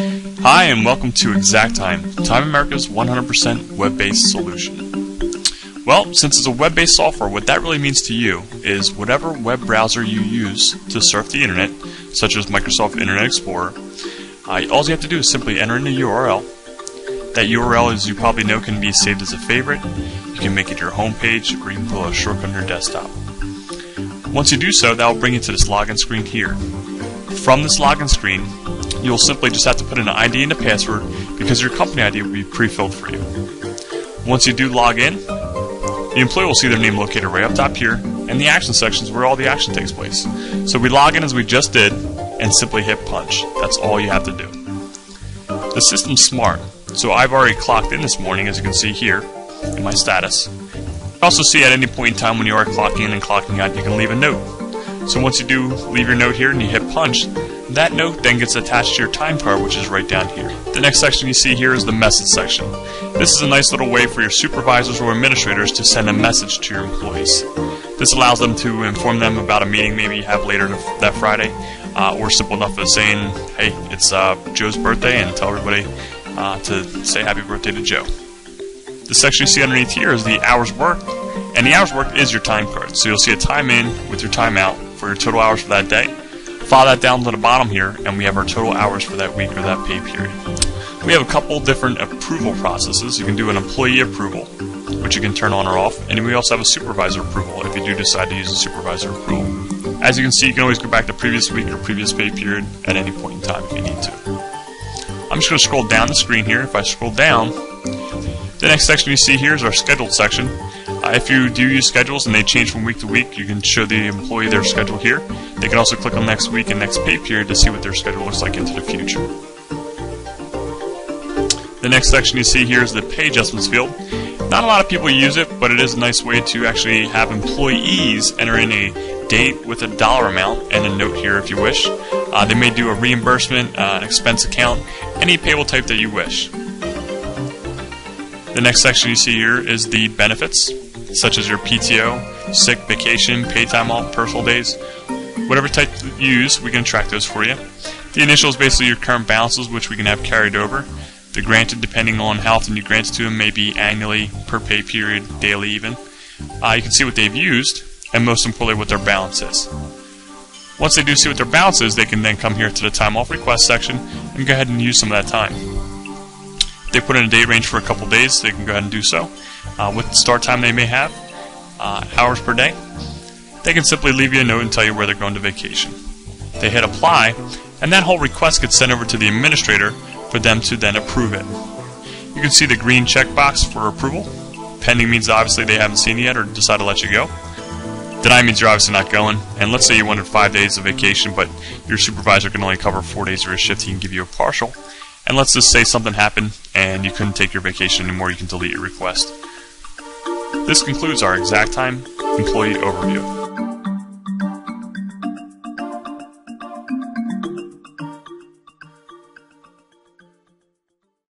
Hi and welcome to XactTime, Time America's 100% web-based solution. Well, since it's a web-based software, what that really means to you is whatever web browser you use to surf the internet, such as Microsoft Internet Explorer, all you have to do is simply enter in a URL. That URL, as you probably know, can be saved as a favorite. You can make it your home page, or you can pull a shortcut on your desktop. Once you do so, that will bring you to this login screen here. From this login screen, you'll simply just have to put in an ID and a password because your company ID will be pre-filled for you. Once you do log in, the employee will see their name located right up top here, and the action section is where all the action takes place. So we log in as we just did, and simply hit punch. That's all you have to do. The system's smart, so I've already clocked in this morning, as you can see here in my status. You also see at any point in time when you are clocking in and clocking out, you can leave a note. So once you do leave your note here and you hit punch, that note then gets attached to your time card, which is right down here. The next section you see here is the message section. This is a nice little way for your supervisors or administrators to send a message to your employees. This allows them to inform them about a meeting maybe you have later that Friday, or simple enough as saying, hey, it's Joe's birthday, and tell everybody to say happy birthday to Joe. The section you see underneath here is the hours worked, and the hours worked is your time card. So you'll see a time in with your time out for your total hours for that day. Follow that down to the bottom here, and we have our total hours for that week or that pay period. We have a couple different approval processes. You can do an employee approval, which you can turn on or off, and we also have a supervisor approval if you do decide to use a supervisor approval. As you can see, you can always go back to previous week or previous pay period at any point in time if you need to. I'm just going to scroll down the screen here. If I scroll down, the next section you see here is our scheduled section. If you do use schedules and they change from week to week, you can show the employee their schedule here. They can also click on next week and next pay period to see what their schedule looks like into the future. The next section you see here is the pay adjustments field. Not a lot of people use it, but it is a nice way to actually have employees enter in a date with a dollar amount and a note here if you wish. They may do a reimbursement, an expense account, any payable type that you wish. The next section you see here is the benefits, such as your PTO, sick, vacation, paid time off, personal days. Whatever type you use, we can track those for you. The initial is basically your current balances, which we can have carried over. The granted, depending on how often you grant it to them, may be annually, per pay period, daily even. You can see what they've used, and most importantly, what their balance is. Once they do see what their balance is, they can then come here to the time off request section and go ahead and use some of that time. If they put in a date range for a couple days, they can go ahead and do so. With the start time they may have, hours per day, they can simply leave you a note and tell you where they're going to vacation. They hit apply, and that whole request gets sent over to the administrator for them to then approve it. You can see the green checkbox for approval. Pending means obviously they haven't seen it yet or decide to let you go. Deny means you're obviously not going. And let's say you wanted 5 days of vacation, but your supervisor can only cover 4 days of your shift. He can give you a partial. And let's just say something happened and you couldn't take your vacation anymore. You can delete your request. This concludes our XactTime employee overview.